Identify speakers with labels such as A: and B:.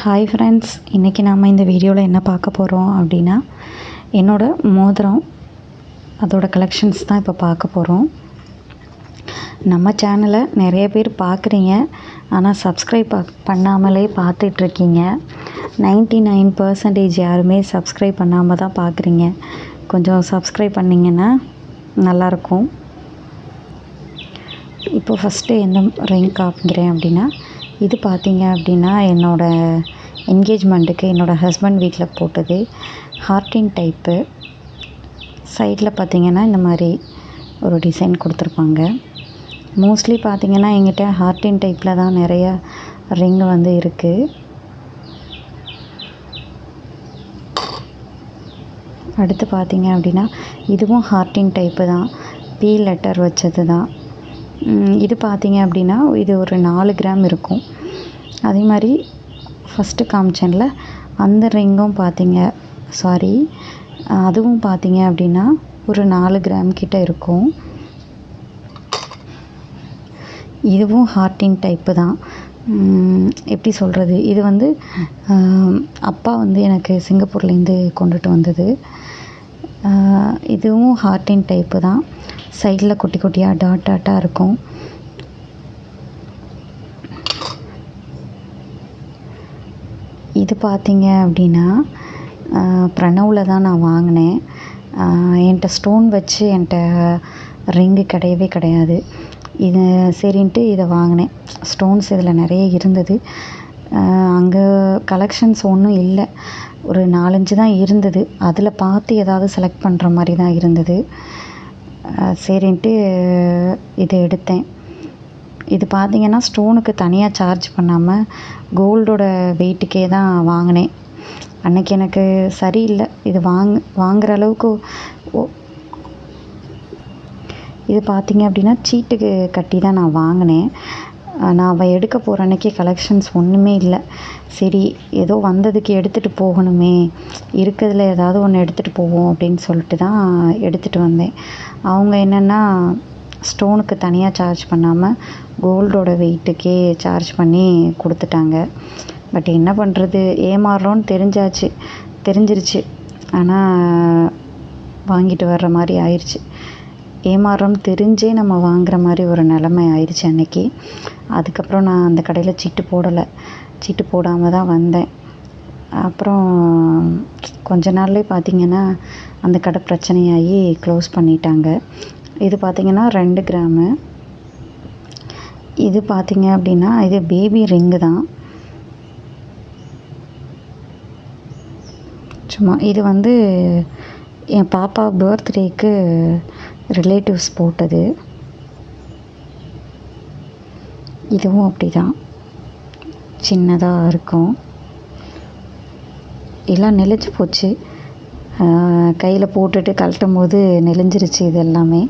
A: Hi friends, இன்றைக்கி நாம் இந்த வீடியோவில் என்ன பார்க்க போகிறோம் அப்படின்னா, என்னோடய மோதிரம் அதோட கலெக்ஷன்ஸ் தான் இப்போ பார்க்க போகிறோம். நம்ம சேனலை நிறைய பேர் பார்க்குறீங்க, ஆனால் சப்ஸ்கிரைப் பண்ணாமலே பார்த்துட்ருக்கீங்க. 99% யாருமே சப்ஸ்கிரைப் பண்ணாமல் தான் பார்க்குறீங்க. கொஞ்சம் சப்ஸ்கிரைப் பண்ணிங்கன்னா நல்லாயிருக்கும். இப்போ ஃபஸ்ட்டு எந்த ரிங் காமிக்கிறேன் அப்படின்னா, இது பார்த்தீங்க அப்படின்னா என்னோடய என்கேஜ்மெண்ட்டுக்கு என்னோடய ஹஸ்பண்ட் வீட்டில் போட்டது. Heart type. சைடில் பார்த்திங்கன்னா இந்த மாதிரி ஒரு டிசைன் கொடுத்துருப்பாங்க. மோஸ்ட்லி பார்த்திங்கன்னா எங்கிட்ட ஹார்டின் டைப்பில் தான் நிறையா ரிங்கு வந்து இருக்குது. அடுத்து பார்த்திங்க அப்படின்னா இதுவும் ஹார்டின் டைப்பு தான், பி லெட்டர் வச்சது தான். இது பார்த்திங்க அப்படின்னா இது ஒரு 4 கிராம் இருக்கும். அதே மாதிரி ஃபஸ்ட்டு காமிச்சேன்ல அந்த ரிங்கும் அதுவும் பார்த்திங்க அப்படின்னா ஒரு 4 கிராம் கிட்ட இருக்கும். இதுவும் ஹார்டின் டைப்பு தான். எப்படி சொல்கிறது, இது வந்து அப்பா வந்து எனக்கு சிங்கப்பூர்லேருந்து கொண்டுட்டு வந்தது. இதுவும் ஹார்டின் டைப்பு தான். சைடில் குட்டி குட்டியாக டாட்டாக இருக்கும். இது பார்த்தீங்க அப்படின்னா ப்ரணவில் தான் நான் வாங்கினேன். என்கிட்ட ஸ்டோன் வச்சு என்கிட்ட ரிங்கு கிடையாது. இது சரின்ட்டு இதை வாங்கினேன். ஸ்டோன்ஸ் இதில் நிறைய இருந்தது. அங்கே கலெக்ஷன்ஸ் ஒன்றும் இல்லை, ஒரு 4-5 தான் இருந்தது. அதில் பார்த்து ஏதாவது செலக்ட் பண்ணுற மாதிரி தான் இருந்தது. சரின்ட்டு இதை எடுத்தேன். இது பார்த்திங்கன்னா ஸ்டோனுக்கு தனியாக சார்ஜ் பண்ணாமல் கோல்டோட வெயிட்டுக்கே தான் வாங்கினேன். அன்றைக்கி எனக்கு சரியில்லை, இது வாங்குகிற அளவுக்கு. இது பார்த்திங்க அப்படின்னா சீட்டுக்கு கட்டி தான் நான் வாங்கினேன். நான் எடுக்க போகிற அன்றைக்கி கலெக்ஷன்ஸ் ஒன்றுமே இல்லை. சரி, ஏதோ வந்ததுக்கு எடுத்துகிட்டு போகணுமே, இருக்கிறதுல ஏதாவது ஒன்று எடுத்துகிட்டு போவோம் அப்படின்னு சொல்லிட்டு தான் எடுத்துகிட்டு வந்தேன். அவங்க என்னென்னா ஸ்டோனுக்கு தனியாக சார்ஜ் பண்ணாமல் கோல்டோட வெயிட்டுக்கே சார்ஜ் பண்ணி கொடுத்துட்டாங்க. பட் என்ன பண்ணுறது, ஏமாறுறோன்னு தெரிஞ்சிருச்சு. ஆனால் வாங்கிட்டு வர்ற மாதிரி ஆயிடுச்சு. ஏமாறுறோம் தெரிஞ்சே நம்ம வாங்குகிற மாதிரி ஒரு நிலைமை ஆயிடுச்சு அன்றைக்கி. அதுக்கப்புறம் நான் அந்த கடையில் சீட்டு போடாமல் தான் வந்தேன். அப்புறம் கொஞ்ச நாள்லேயே பார்த்திங்கன்னா அந்த கடை பிரச்சனையாகி க்ளோஸ் பண்ணிட்டாங்க. இது பார்த்திங்கன்னா 2 கிராமு. இது பார்த்திங்க அப்படின்னா இது பேபி ரிங்கு தான். சும்மா இது வந்து என் பாப்பா பர்த்டேக்கு ரிலேட்டிவ்ஸ் போட்டது. இதுவும் அப்படி தான், சின்னதாக இருக்கும். எல்லாம் நெளிஞ்சு போச்சு. கையில் போட்டுட்டு கழட்டும் போது நெளிஞ்சிருச்சு இது எல்லாமே.